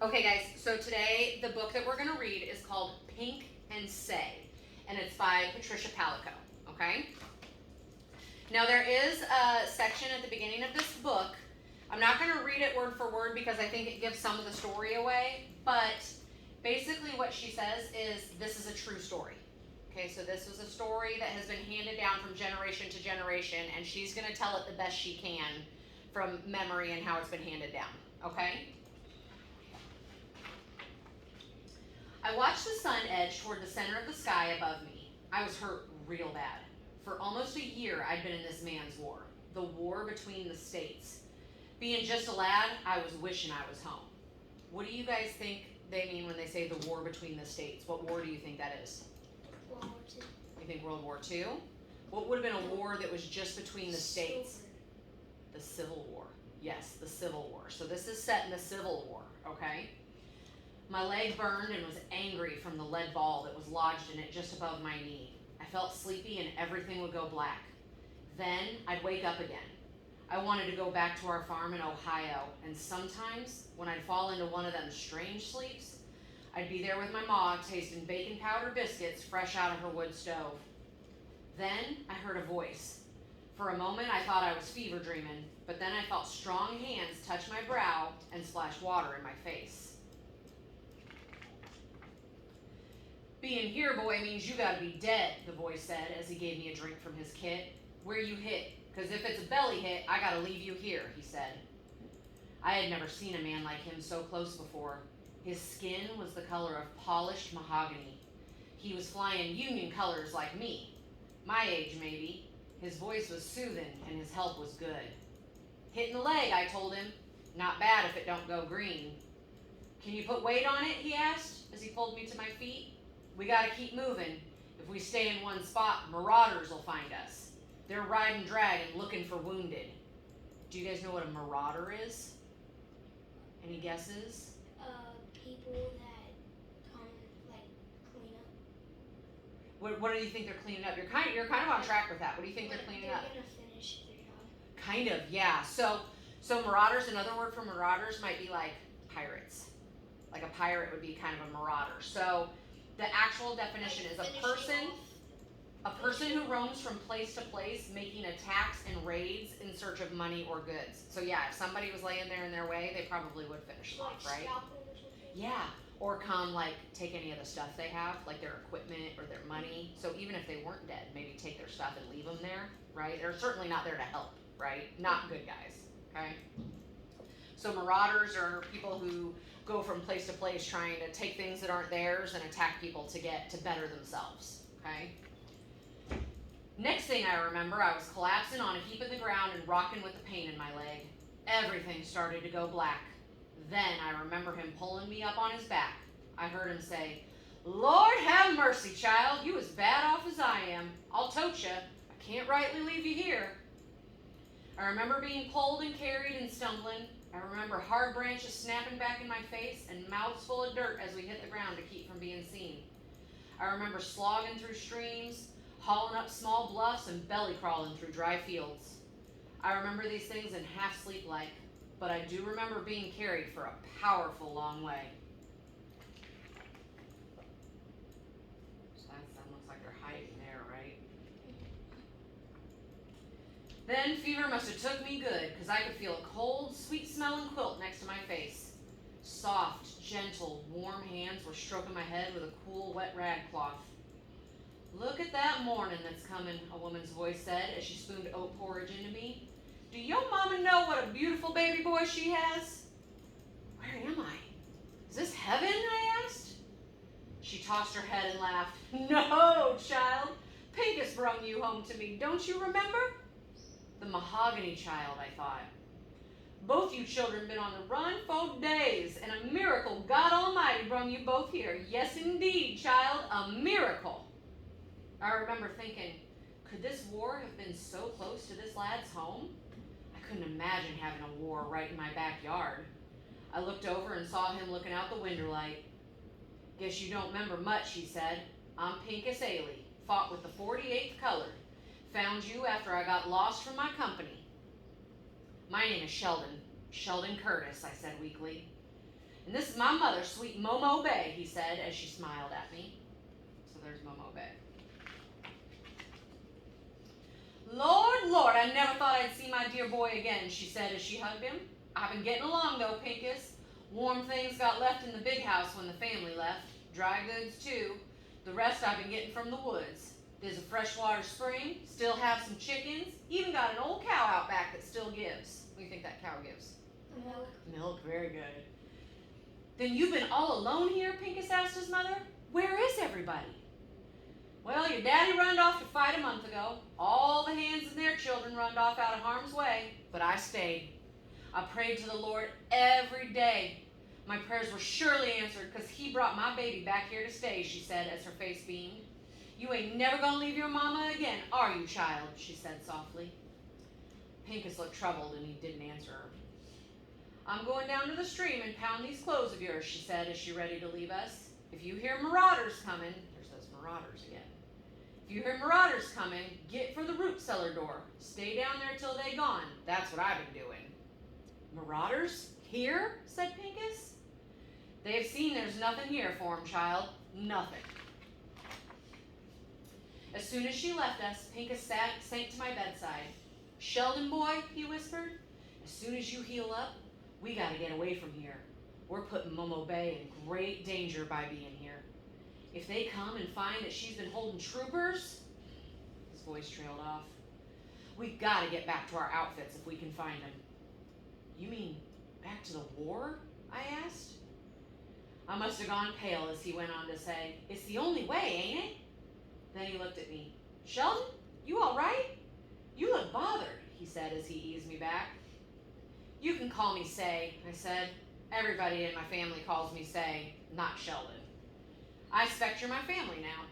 Okay, guys, so today the book that we're going to read is called Pink and Say, and it's by Patricia Palico, okay? Now, there is a section at the beginning of this book. I'm not going to read it word for word because I think it gives some of the story away, but basically what she says is this is a true story. Okay, so this was a story that has been handed down from generation to generation, and she's going to tell it the best she can from memory and how it's been handed down, okay? I watched the sun edge toward the center of the sky above me. I was hurt real bad. For almost a year, I'd been in this man's war, the war between the states. Being just a lad, I was wishing I was home. What do you guys think they mean when they say the war between the states? What war do you think that is? World War II. You think World War II? What would have been a war that was just between the states? The Civil War. Yes, the Civil War. So this is set in the Civil War, okay? My leg burned and was angry from the lead ball that was lodged in it just above my knee. I felt sleepy and everything would go black. Then I'd wake up again. I wanted to go back to our farm in Ohio, and sometimes when I'd fall into one of them strange sleeps, I'd be there with my ma tasting bacon powder biscuits fresh out of her wood stove. Then I heard a voice. For a moment I thought I was fever dreaming, but then I felt strong hands touch my brow and splash water in my face. Being here, boy, means you gotta be dead, the voice said as he gave me a drink from his kit. Where you hit, 'cause if it's a belly hit, I gotta leave you here, he said. I had never seen a man like him so close before. His skin was the color of polished mahogany. He was flying Union colors like me. My age, maybe. His voice was soothing and his help was good. Hitting the leg, I told him. Not bad if it don't go green. Can you put weight on it, he asked as he pulled me to my feet. We gotta keep moving. If we stay in one spot, marauders will find us. They're riding dragon looking for wounded. Do you guys know what a marauder is? Any guesses? People that come like clean up. What do you think they're cleaning up? You're kind of on track with that. What do you think they're cleaning up? They're gonna finish their job. Kind of, yeah. So marauders, another word for marauders might be like pirates. Like a pirate would be kind of a marauder. So the actual definition is a person who roams from place to place making attacks and raids in search of money or goods. So yeah, if somebody was laying there in their way, they probably would finish them off, right? Yeah, or come like take any of the stuff they have, like their equipment or their money. So even if they weren't dead, maybe take their stuff and leave them there, right? They're certainly not there to help, right? Not good guys, okay? So marauders are people who go from place to place trying to take things that aren't theirs and attack people to better themselves, okay? Next thing I remember, I was collapsing on a heap in the ground and rocking with the pain in my leg. Everything started to go black. Then I remember him pulling me up on his back. I heard him say, Lord have mercy, child, you as bad off as I am. I'll tote you. I can't rightly leave you here. I remember being pulled and carried and stumbling. I remember hard branches snapping back in my face and mouths full of dirt as we hit the ground to keep from being seen. I remember slogging through streams, hauling up small bluffs, and belly crawling through dry fields. I remember these things in half sleep like, but I do remember being carried for a powerful long way. So that looks like they're hiding there, right? Then fever must have took me good, because I could feel a cold, sweet-smelling quilt next to my face. Soft, gentle, warm hands were stroking my head with a cool, wet rag cloth. Look at that morning that's coming, a woman's voice said as she spooned oat porridge into me. Do your mama know what a beautiful baby boy she has? Where am I? Is this heaven? I asked. She tossed her head and laughed. No, child. Pincus brung you home to me, don't you remember? The mahogany child, I thought. Both you children been on the run for days, and a miracle God Almighty brung you both here. Yes, indeed, child, a miracle. I remember thinking, could this war have been so close to this lad's home? I couldn't imagine having a war right in my backyard. I looked over and saw him looking out the window light. Guess you don't remember much, he said. I'm Pincus Ailey, fought with the 48th Colored. Found you after I got lost from my company. My name is Sheldon Curtis, I said weakly. And this is my mother, sweet Momo Bay, he said as she smiled at me. So there's Momo Bay. Lord, Lord, I never thought I'd see my dear boy again, she said as she hugged him. I've been getting along though, Pincus. Warm things got left in the big house when the family left. Dry goods too. The rest I've been getting from the woods. There's a freshwater spring, still have some chickens, even got an old cow out back that still gives. What do you think that cow gives? Milk. Milk, very good. Then you've been all alone here, Pincus asked his mother. Where is everybody? Well, your daddy runned off to fight a month ago. All the hands and their children runned off out of harm's way, but I stayed. I prayed to the Lord every day. My prayers were surely answered because he brought my baby back here to stay, she said as her face beamed. You ain't never gonna leave your mama again, are you, child? She said softly. Pincus looked troubled and he didn't answer her. I'm going down to the stream and pound these clothes of yours, she said as she ready to leave us. If you hear marauders coming, there's those marauders again. If you hear marauders coming, get for the root cellar door. Stay down there till they gone. That's what I've been doing. Marauders? Here? Said Pincus. They've seen there's nothing here for 'em, child. Nothing. As soon as she left us, Pincus sank to my bedside. Sheldon boy, he whispered, as soon as you heal up, we gotta get away from here. We're putting Momo Bay in great danger by being here. If they come and find that she's been holding troopers, his voice trailed off, we gotta get back to our outfits if we can find them. You mean back to the war? I asked. I must have gone pale as he went on to say, it's the only way, ain't it? Then he looked at me. Sheldon, you all right? You look bothered, he said as he eased me back. You can call me Say, I said. Everybody in my family calls me Say, not Sheldon. I expect you're my family now.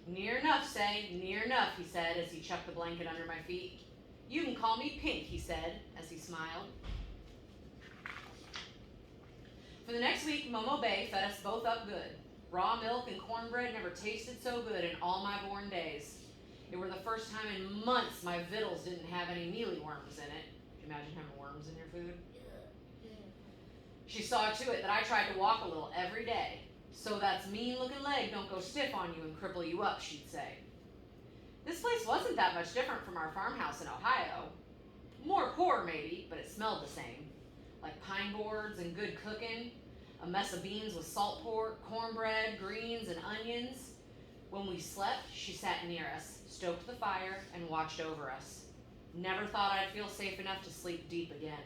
Near enough, Say, near enough, he said as he chucked the blanket under my feet. You can call me Pink, he said as he smiled. For the next week, Momo Bay fed us both up good. Raw milk and cornbread never tasted so good in all my born days. It were the first time in months my victuals didn't have any mealy worms in it. Can you imagine having worms in your food? She saw to it that I tried to walk a little every day. So that's mean-looking leg don't go stiff on you and cripple you up, she'd say. This place wasn't that much different from our farmhouse in Ohio. More poor, maybe, but it smelled the same. Like pine boards and good cooking, a mess of beans with salt pork, cornbread, greens, and onions. When we slept, she sat near us, stoked the fire, and watched over us. Never thought I'd feel safe enough to sleep deep again.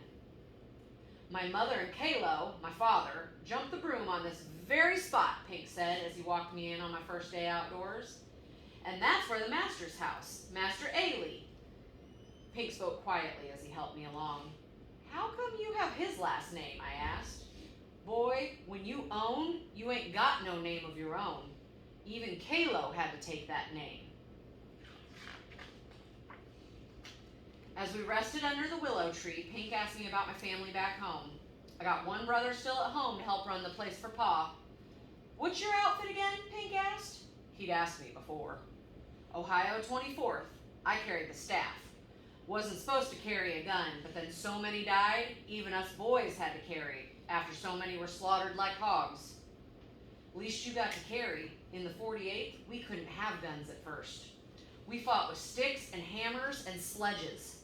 My mother and Kalo, my father, jumped the broom on this very spot, Pink said as he walked me in on my first day outdoors. And that's where the master's house, Master Aloud. Pink spoke quietly as he helped me along. How come you have his last name, I asked. Boy, when you own, you ain't got no name of your own. Even Kalo had to take that name. As we rested under the willow tree, Pink asked me about my family back home. I got one brother still at home to help run the place for Pa. What's your outfit again? Pink asked. He'd asked me before. Ohio 24th. I carried the staff. Wasn't supposed to carry a gun, but then so many died, even us boys had to carry, after so many were slaughtered like hogs. Least you got to carry. In the 48th, we couldn't have guns at first. We fought with sticks and hammers and sledges.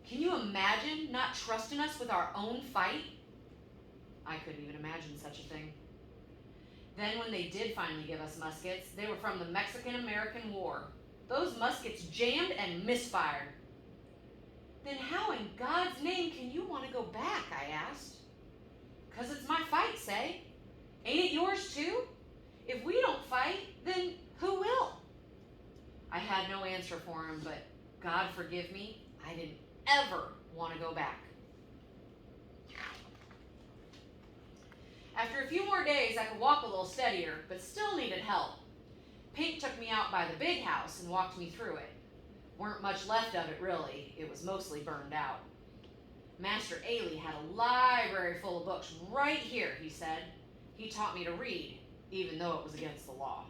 Can you imagine not trusting us with our own fight? I couldn't even imagine such a thing. Then when they did finally give us muskets, they were from the Mexican-American War. Those muskets jammed and misfired. Then how in God's name can you want to go back, I asked. 'Cause it's my fight, Say. Ain't it yours too? If we don't fight, then who will? I had no answer for him, but God forgive me, I didn't ever want to go back. After a few more days, I could walk a little steadier, but still needed help. Pink took me out by the big house and walked me through it. Weren't much left of it, really. It was mostly burned out. Master Ailey had a library full of books right here, he said. He taught me to read, even though it was against the law.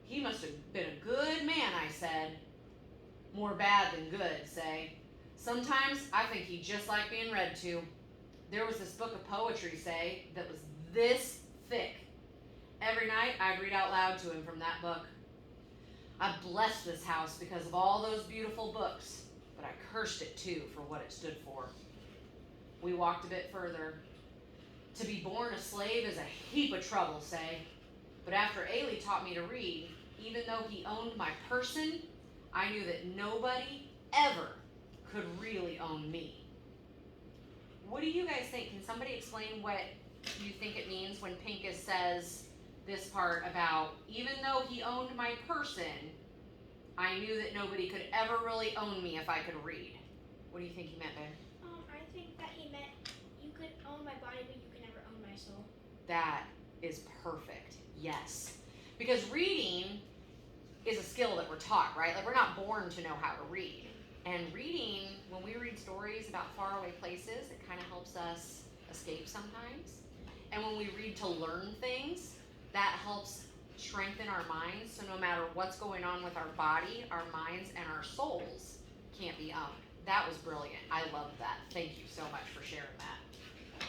He must have been a good man, I said. More bad than good, Say. Sometimes I think he just liked being read to. There was this book of poetry, say, that was this thick. Every night, I'd read out loud to him from that book. I blessed this house because of all those beautiful books, but I cursed it too for what it stood for. We walked a bit further. To be born a slave is a heap of trouble, say. But after Ailey taught me to read, even though he owned my person, I knew that nobody ever could really own me. What do you guys think? Can somebody explain what you think it means when Pincus says this part about, even though he owned my person, I knew that nobody could ever really own me if I could read? What do you think he meant there? I think that he meant you could own my body, but you could never own my soul. That is perfect. Yes. Because reading is a skill that we're taught, right? Like, we're not born to know how to read. And reading, when we read stories about faraway places, it kind of helps us escape sometimes. And when we read to learn things, that helps strengthen our minds. So no matter what's going on with our body, our minds, and our souls can't be owned. That was brilliant. I loved that. Thank you so much for sharing that.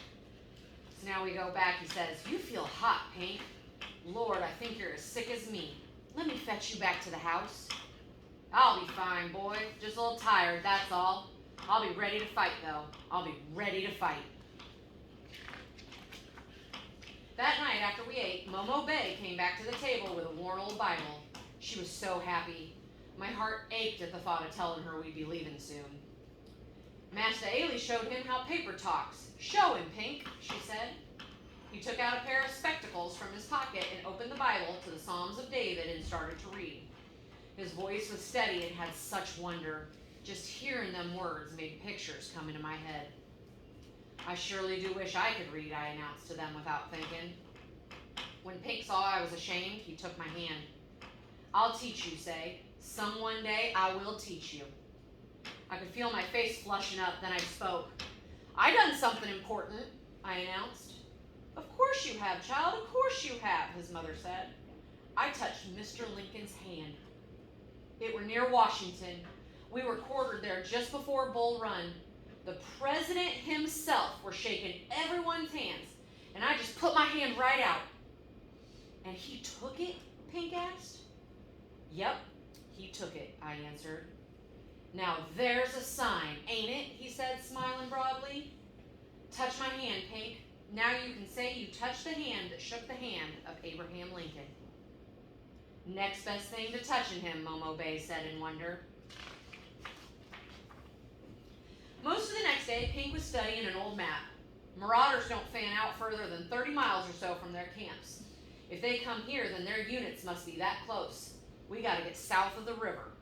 So now we go back. He says, "You feel hot, Pink. Lord, I think you're as sick as me. Let me fetch you back to the house." "I'll be fine, boy. Just a little tired, that's all. I'll be ready to fight, though. I'll be ready to fight." That night after we ate, Momo Bay came back to the table with a worn old Bible. She was so happy. My heart ached at the thought of telling her we'd be leaving soon. Master Ailey showed him how paper talks. "Show him, Pink," she said. He took out a pair of spectacles from his pocket and opened the Bible to the Psalms of David and started to read. His voice was steady and had such wonder. Just hearing them words made pictures come into my head. "I surely do wish I could read," I announced to them without thinking. When Pink saw I was ashamed, he took my hand. "I'll teach you, say. Some one day I will teach you." I could feel my face flushing up, then I spoke. "I done something important," I announced. "Of course you have, child, of course you have," his mother said. "I touched Mr. Lincoln's hand. It were near Washington. We were quartered there just before Bull Run. The president himself were shaking everyone's hands, and I just put my hand right out." "And he took it?" Pink asked. "Yep, he took it," I answered. "Now there's a sign, ain't it?" he said, smiling broadly. "Touch my hand, Pink. Now you can say you touched the hand that shook the hand of Abraham Lincoln." "Next best thing to touching him," Momo Bay said in wonder. Most of the next day, Pink was studying an old map. Marauders don't fan out further than 30 miles or so from their camps. If they come here, then their units must be that close. We gotta get south of the river.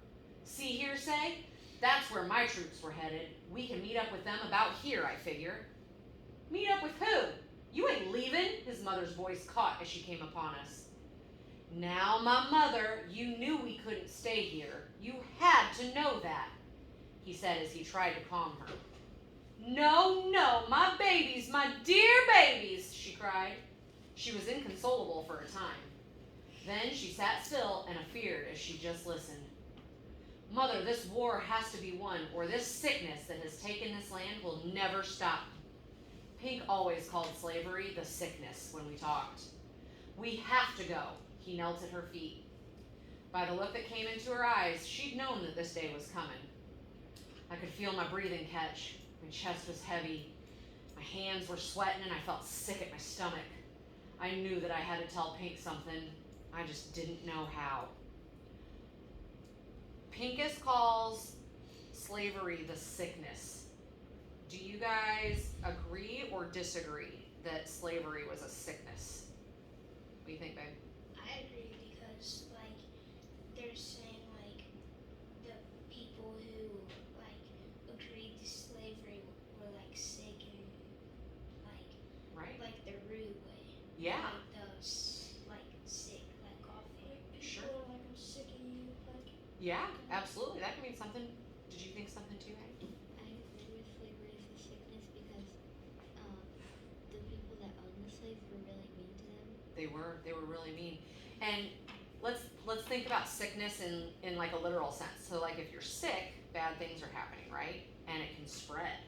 "See here, say? That's where my troops were headed. We can meet up with them about here, I figure." "Meet up with who? You ain't leaving," his mother's voice caught as she came upon us. "Now, my mother, you knew we couldn't stay here. You had to know that," he said as he tried to calm her. "No, no, my babies, my dear babies," she cried. She was inconsolable for a time. Then she sat still and afeared as she just listened. "Mother, this war has to be won, or this sickness that has taken this land will never stop." Pink always called slavery the sickness when we talked. "We have to go." He knelt at her feet. By the look that came into her eyes, she'd known that this day was coming. I could feel my breathing catch. My chest was heavy. My hands were sweating and I felt sick at my stomach. I knew that I had to tell Pink something. I just didn't know how. Pincus calls slavery the sickness. Do you guys agree or disagree that slavery was a sickness? What do you think, babe? I agree because, like, they're saying, like, the people who, like, agreed to slavery were, like, sick and, like the rude way. Yeah. Like, those, like, sick, like, coughing. Sure. People are like, "I'm sick of you," like. Yeah, absolutely. That can mean something. Did you think something too, Hattie? I agree with slavery as a sickness because the people that owned the slaves were really mean to them. They were really mean. And let's think about sickness in like a literal sense. So like if you're sick, bad things are happening, right? And it can spread,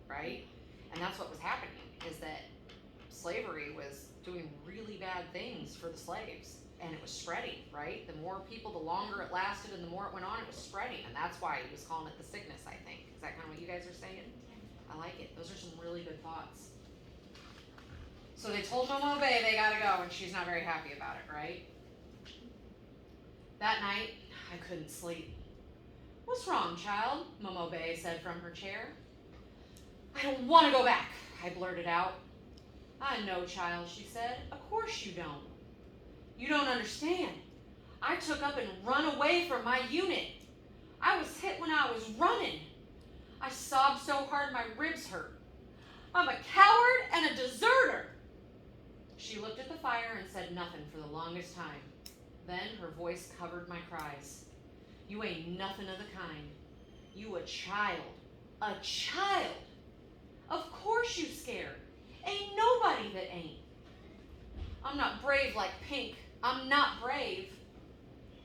right? And that's what was happening, is that slavery was doing really bad things for the slaves. And it was spreading, right? The more people, the longer it lasted, and the more it went on, it was spreading. And that's why he was calling it the sickness, I think. Is that kind of what you guys are saying? I like it. Those are some really good thoughts. So they told Momo Bay they gotta go, and she's not very happy about it, right? That night, I couldn't sleep. What's wrong, child? Momo Bay said from her chair. I don't want to go back, I blurted out. I know, child, she said. Of course you don't. You don't understand. I took up and run away from my unit. I was hit when I was running. I sobbed so hard my ribs hurt. I'm a coward and a deserter. She looked at the fire and said nothing for the longest time. Then her voice covered my cries. You ain't nothing of the kind. You a child. A child. Of course you scared. Ain't nobody that ain't. I'm not brave like Pink. I'm not brave.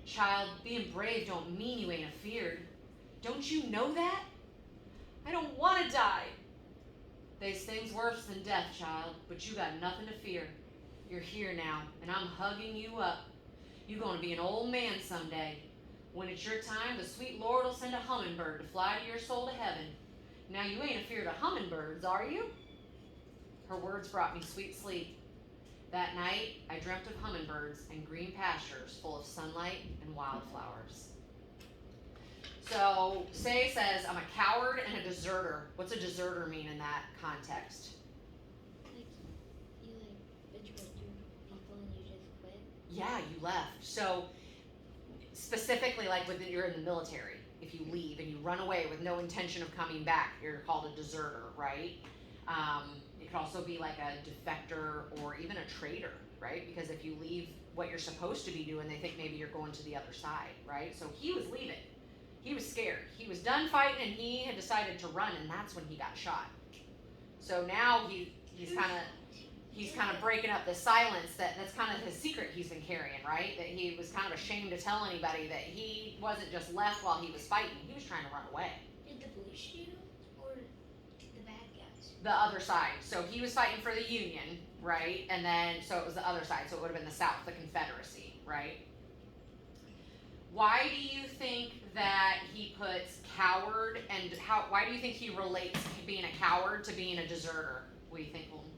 Child, being brave don't mean you ain't afeared. Don't you know that? I don't want to die. They's things worse than death, child, but you got nothing to fear. You're here now, and I'm hugging you up. You're going to be an old man someday. When it's your time, the sweet Lord will send a hummingbird to fly to your soul to heaven. Now you ain't afeared of hummingbirds, are you? Her words brought me sweet sleep. That night, I dreamt of hummingbirds and green pastures full of sunlight and wildflowers. So, Say says, I'm a coward and a deserter. What's a deserter mean in that context? Like, you betrayed your people and you just quit? Yeah, you left. So, specifically, like when you're in the military, if you leave and you run away with no intention of coming back, you're called a deserter, right? It could also be like a defector or even a traitor, right? Because if you leave what you're supposed to be doing, they think maybe you're going to the other side, right? So he was leaving. He was scared. He was done fighting and he had decided to run, and that's when he got shot. So now he's kind of breaking up the silence that's kind of his secret he's been carrying, right? That he was kind of ashamed to tell anybody that he wasn't just left while he was fighting. He was trying to run away. Did the police shoot him or the bad guys? The other side. So he was fighting for the Union, right? And then, so it was the other side. So it would have been the South, the Confederacy, right? Why do you think that he puts coward and why do you think he relates being a coward to being a deserter? What do you think, Colton?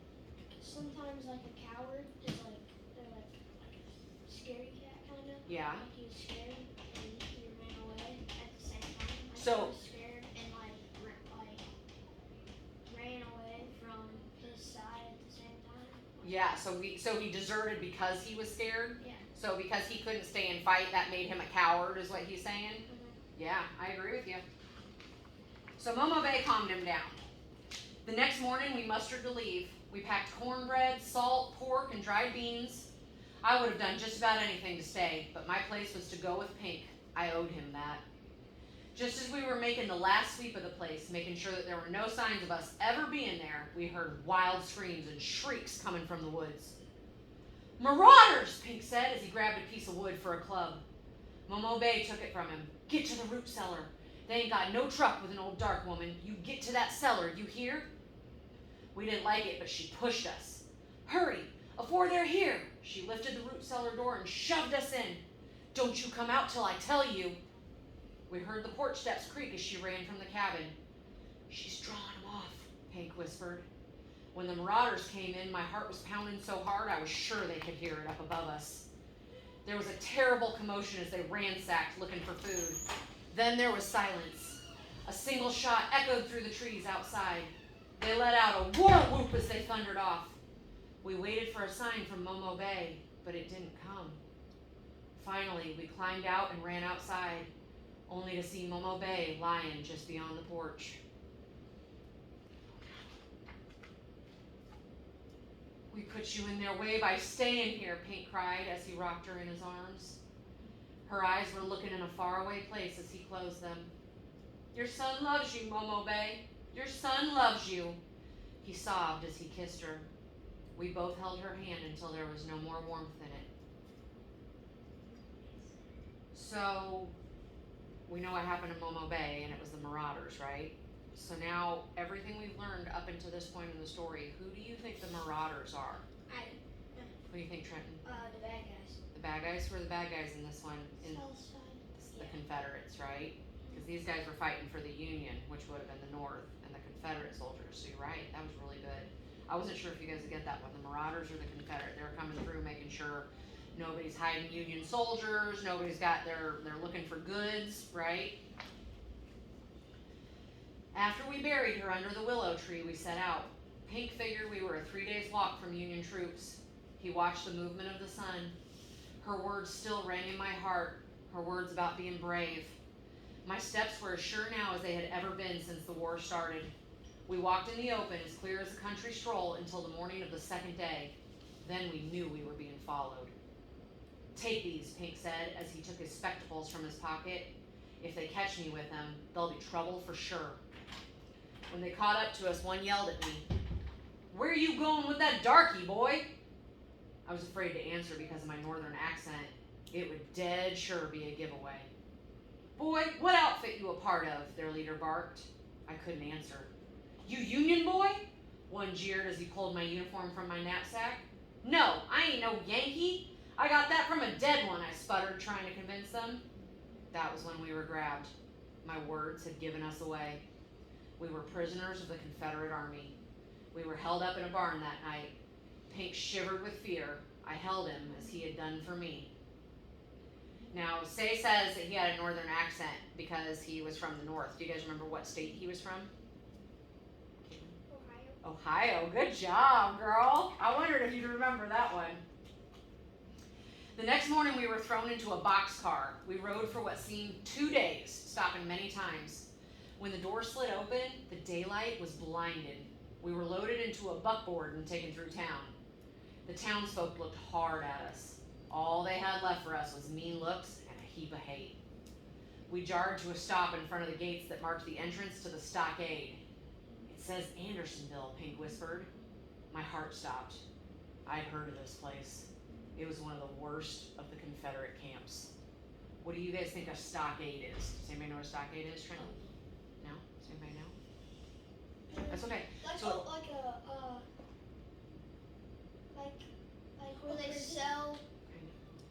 Sometimes like a coward is like they're like a scaredy cat kind of. Yeah. Like he was scared and he ran away at the same time. Like So- he was scared and like ran away from his side at the same time. Yeah, so he deserted because he was scared? Yeah. So because he couldn't stay and fight, that made him a coward, is what he's saying? Mm-hmm. Yeah, I agree with you. So Momo Bay calmed him down. The next morning, we mustered to leave. We packed cornbread, salt, pork, and dried beans. I would have done just about anything to stay, but my place was to go with Pink. I owed him that. Just as we were making the last sweep of the place, making sure that there were no signs of us ever being there, we heard wild screams and shrieks coming from the woods. Marauders, Pink said as he grabbed a piece of wood for a club. Momo Bay took it from him. Get to the root cellar. They ain't got no truck with an old dark woman. You get to that cellar, you hear? We didn't like it, but she pushed us. Hurry, afore they're here. She lifted the root cellar door and shoved us in. Don't you come out till I tell you. We heard the porch steps creak as she ran from the cabin. She's drawing them off, Pink whispered. When the marauders came in, my heart was pounding so hard I was sure they could hear it up above us. There was a terrible commotion as they ransacked looking for food. Then there was silence. A single shot echoed through the trees outside. They let out a war whoop as they thundered off. We waited for a sign from Momo Bay, but it didn't come. Finally, we climbed out and ran outside, only to see Momo Bay lying just beyond the porch. We put you in their way by staying here, Pink cried as he rocked her in his arms. Her eyes were looking in a faraway place as he closed them. Your son loves you, Momo Bay. Your son loves you. He sobbed as he kissed her. We both held her hand until there was no more warmth in it. So, we know what happened to Momo Bay, and it was the marauders, right? So now, everything we've learned up until this point in the story, who do you think the marauders are? Who do you think, Trenton? The bad guys. The bad guys? Who are the bad guys in this one? In South side. the Confederates, right? Because these guys were fighting for the Union, which would have been the North, and the Confederate soldiers. So you're right, that was really good. I wasn't sure if you guys would get that one, the marauders or the Confederate. They were coming through making sure nobody's hiding Union soldiers, nobody's got they're looking for goods, right? After we buried her under the willow tree, we set out. Pink figured we were a 3 days walk from Union troops. He watched the movement of the sun. Her words still rang in my heart, her words about being brave. My steps were as sure now as they had ever been since the war started. We walked in the open, as clear as a country stroll, until the morning of the second day. Then we knew we were being followed. Take these, Pink said, as he took his spectacles from his pocket. If they catch me with them, there'll be trouble for sure. When they caught up to us, one yelled at me, "Where are you going with that darky, boy?" I was afraid to answer because of my northern accent. It would dead sure be a giveaway. "Boy, what outfit you a part of?" their leader barked. I couldn't answer. "You Union boy?" One jeered as he pulled my uniform from my knapsack. "No, I ain't no Yankee. I got that from a dead one," I sputtered, trying to convince them. That was when we were grabbed. My words had given us away. We were prisoners of the Confederate Army. We were held up in a barn that night. Pink shivered with fear. I held him as he had done for me. Now, Say says that he had a northern accent because he was from the north. Do you guys remember what state he was from? Ohio. Good job, girl. I wondered if you'd remember that one. The next morning we were thrown into a boxcar. We rode for what seemed 2 days, stopping many times. When the door slid open, the daylight was blinded. We were loaded into a buckboard and taken through town. The townsfolk looked hard at us. All they had left for us was mean looks and a heap of hate. We jarred to a stop in front of the gates that marked the entrance to the stockade. "It says Andersonville," Pink whispered. My heart stopped. I'd heard of this place. It was one of the worst of the Confederate camps. What do you guys think a stockade is? Does anybody know what a stockade is, Trent? No? Does anybody know? That's okay. Like So- like where they sell,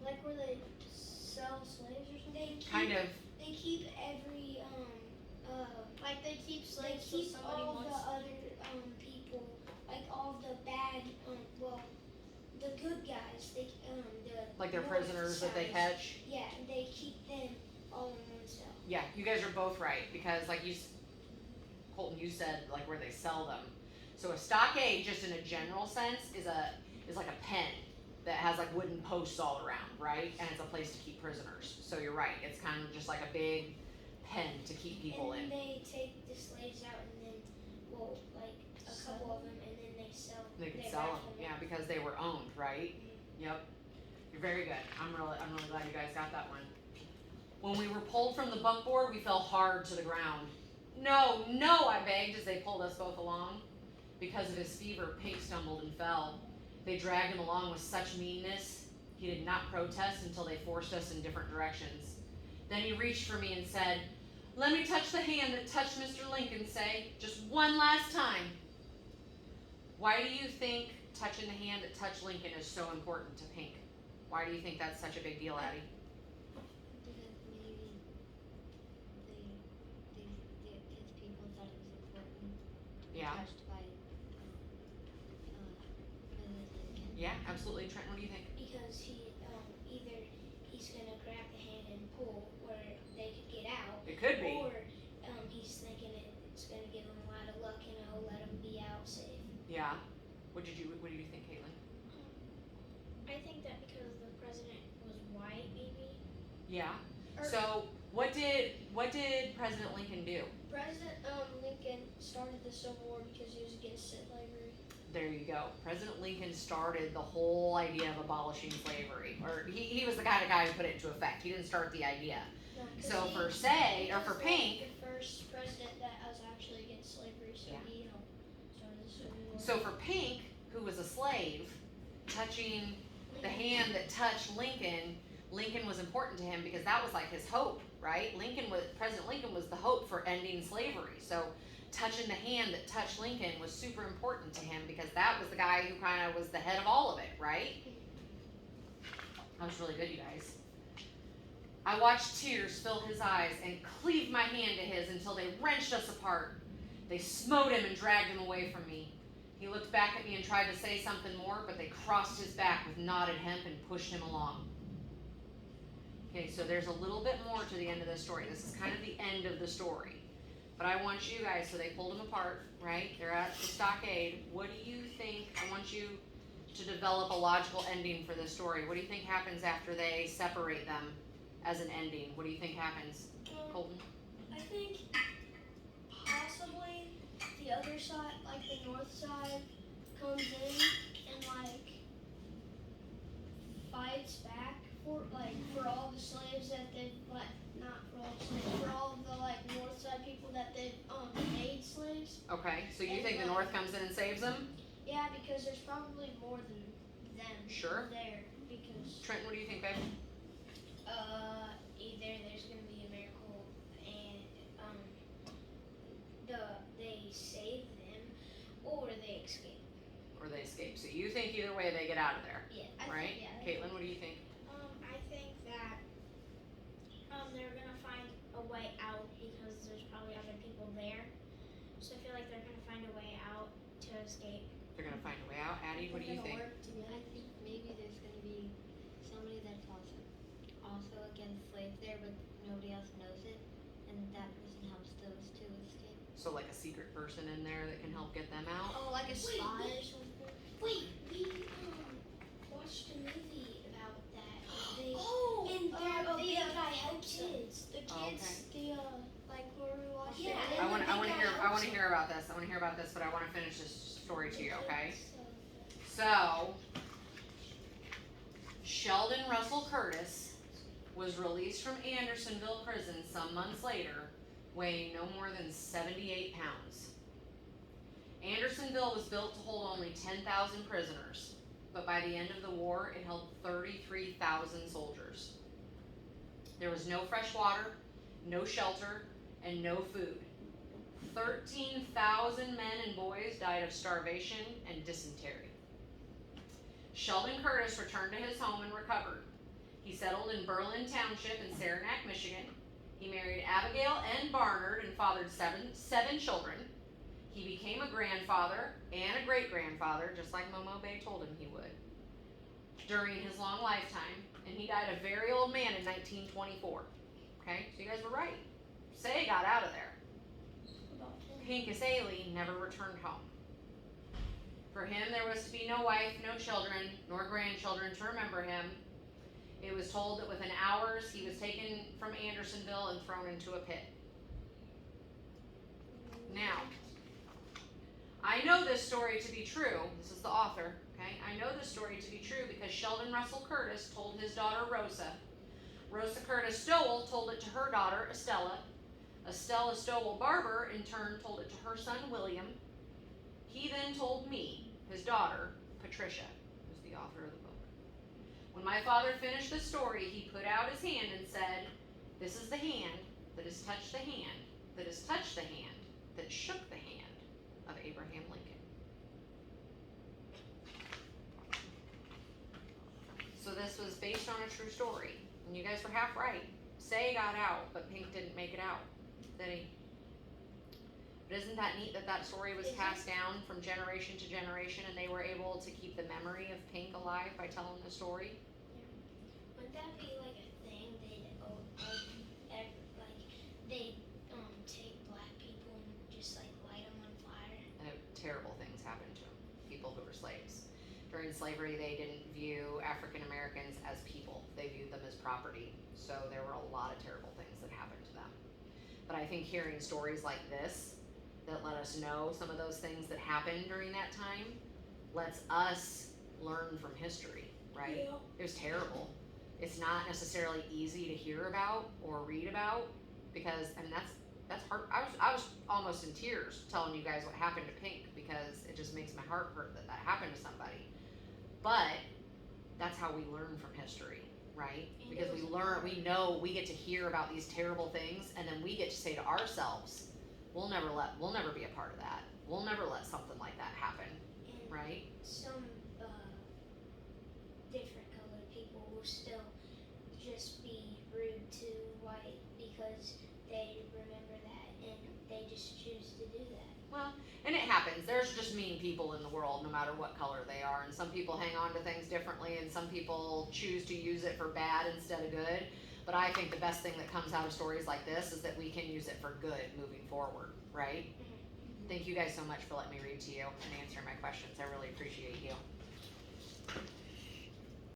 like where they sell slaves or something. Kind of. They keep every Like they keep they slaves so keep somebody all wants. the other people, like all the bad the good guys. They the Like they're north prisoners that they side. catch? Yeah, and they keep them all in one cell. Yeah, you guys are both right because like Colton, you said like where they sell them. So a stockade, just in a general sense, is like a pen that has like wooden posts all around, right? And it's a place to keep prisoners. So you're right. It's kind of just like a big pen to keep people and in. then they take the slaves out and then, like a couple of them, and then they sell. They could sell them, yeah, because they were owned, right? Yep. You're very good. I'm really glad you guys got that one. When we were pulled from the buckboard, we fell hard to the ground. "No, no," I begged as they pulled us both along. Because of his fever, Pink stumbled and fell. They dragged him along with such meanness. He did not protest until they forced us in different directions. Then he reached for me and said, "Let me touch the hand that touched Mr. Lincoln, Say, just one last time." Why do you think touching the hand that touched Lincoln is so important to Pink? Why do you think that's such a big deal, Addie? Because maybe his people thought it was important. Yeah. Touched by President Lincoln. Yeah, absolutely. Trenton, what do you think? Because he either he's gonna grab the hand and pull where they could get out, It could be. or he's thinking it's gonna give him a lot of luck and it'll let him be out safe. Yeah. What do you think, Caitlin? I think that because the president was white, maybe. Yeah. Or- So what did President Lincoln do? President Lincoln started the Civil War because he was against slavery. There you go. President Lincoln started the whole idea of abolishing slavery. Or he was the kind of guy who put it into effect. He didn't start the idea. No, 'cause So he- for Say, or he for was Pink, the first president that was actually against slavery, so Yeah. he started the Civil War. so for Pink, who was a slave, touching the hand that touched Lincoln was important to him because that was like his hope, right? President Lincoln was the hope for ending slavery. So touching the hand that touched Lincoln was super important to him because that was the guy who kind of was the head of all of it, right? That was really good, you guys. I watched tears fill his eyes and cleaved my hand to his until they wrenched us apart. They smote him and dragged him away from me. He looked back at me and tried to say something more, but they crossed his back with knotted hemp and pushed him along. Okay, so there's a little bit more to the end of this story. This is kind of the end of the story. But I want you guys, so they pulled him apart, right? They're at the stockade. What do you think? I want you to develop a logical ending for this story. What do you think happens after they separate them as an ending? What do you think happens, Colton? I think possibly the other side, like the north side, comes in and like fights back for all the slaves that they've not for all the slaves, for all of the north side people that they've made slaves. Okay, so you And, think the North comes in and saves them? Yeah, because there's probably more than them Sure. there. Because Trent, what do you think, babe? Either there's gonna be a miracle and they save them, or they escape. Or they escape. So you think either way they get out of there, Yeah. right? Caitlin, what do you think? I think that they're gonna find a way out because there's probably other people there. So I feel like they're gonna find a way out to escape. They're gonna find a way out. Addie, what do you think? I think maybe there's going to be somebody that's also against slaves there, but nobody else knows it, and that person helps those to escape. So like a secret person in there that can help get them out? Oh, like a spy or something. Wait, we watched a movie about that. And the big guy helps them. kids, the kids, where we watched Yeah. it. I want to hear about this. I want to hear about this, but I want to finish this story to you, okay? So, Sheldon Russell Curtis was released from Andersonville prison some months later, weighing no more than 78 pounds. Andersonville was built to hold only 10,000 prisoners, but by the end of the war, it held 33,000 soldiers. There was no fresh water, no shelter, and no food. 13,000 men and boys died of starvation and dysentery. Sheldon Curtis returned to his home and recovered. He settled in Berlin Township in Saranac, Michigan. He married Abigail N. Barnard and fathered seven children. He became a grandfather and a great-grandfather, just like Momo Bay told him he would, during his long lifetime, and he died a very old man in 1924. Okay, so you guys were right. Say got out of there. Pincus Ailey never returned home. For him, there was to be no wife, no children, nor grandchildren to remember him. It was told that within hours he was taken from Andersonville and thrown into a pit. Now, I know this story to be true. This is the author, okay? I know this story to be true because Sheldon Russell Curtis told his daughter Rosa. Rosa Curtis Stowell told it to her daughter Estella. Estella Stowell Barber, in turn, told it to her son William. He then told me, his daughter, Patricia, who's the author of the book. When my father finished the story, he put out his hand and said, "This is the hand that has touched the hand, that has touched the hand, that shook the hand of Abraham Lincoln." So this was based on a true story. And you guys were half right. Say got out, but Pink didn't make it out, did he? But isn't that neat that that story was passed down from generation to generation and they were able to keep the memory of Pink alive by telling the story? Wouldn't that be like a thing? They'd take black people and just light them on fire. And terrible things happened to them, people who were slaves. During slavery, they didn't view African Americans as people. They viewed them as property. So there were a lot of terrible things that happened to them. But I think hearing stories like this that let us know some of those things that happened during that time lets us learn from history, right? Yeah. It was terrible. It's not necessarily easy to hear about or read about because, I mean, that's hard. I was almost in tears telling you guys what happened to Pink because it just makes my heart hurt that that happened to somebody. But that's how we learn from history, right? Because we learn, we know, we get to hear about these terrible things and then we get to say to ourselves, we'll never be a part of that. We'll never let something like that happen, And right? some different colored people will still just be rude to white because they remember that and they just choose to do that. Well, and it happens. There's just mean people in the world, no matter what color they are. And some people hang on to things differently, and some people choose to use it for bad instead of good. But I think the best thing that comes out of stories like this is that we can use it for good moving forward, right? Thank you guys so much for letting me read to you and answering my questions. I really appreciate you.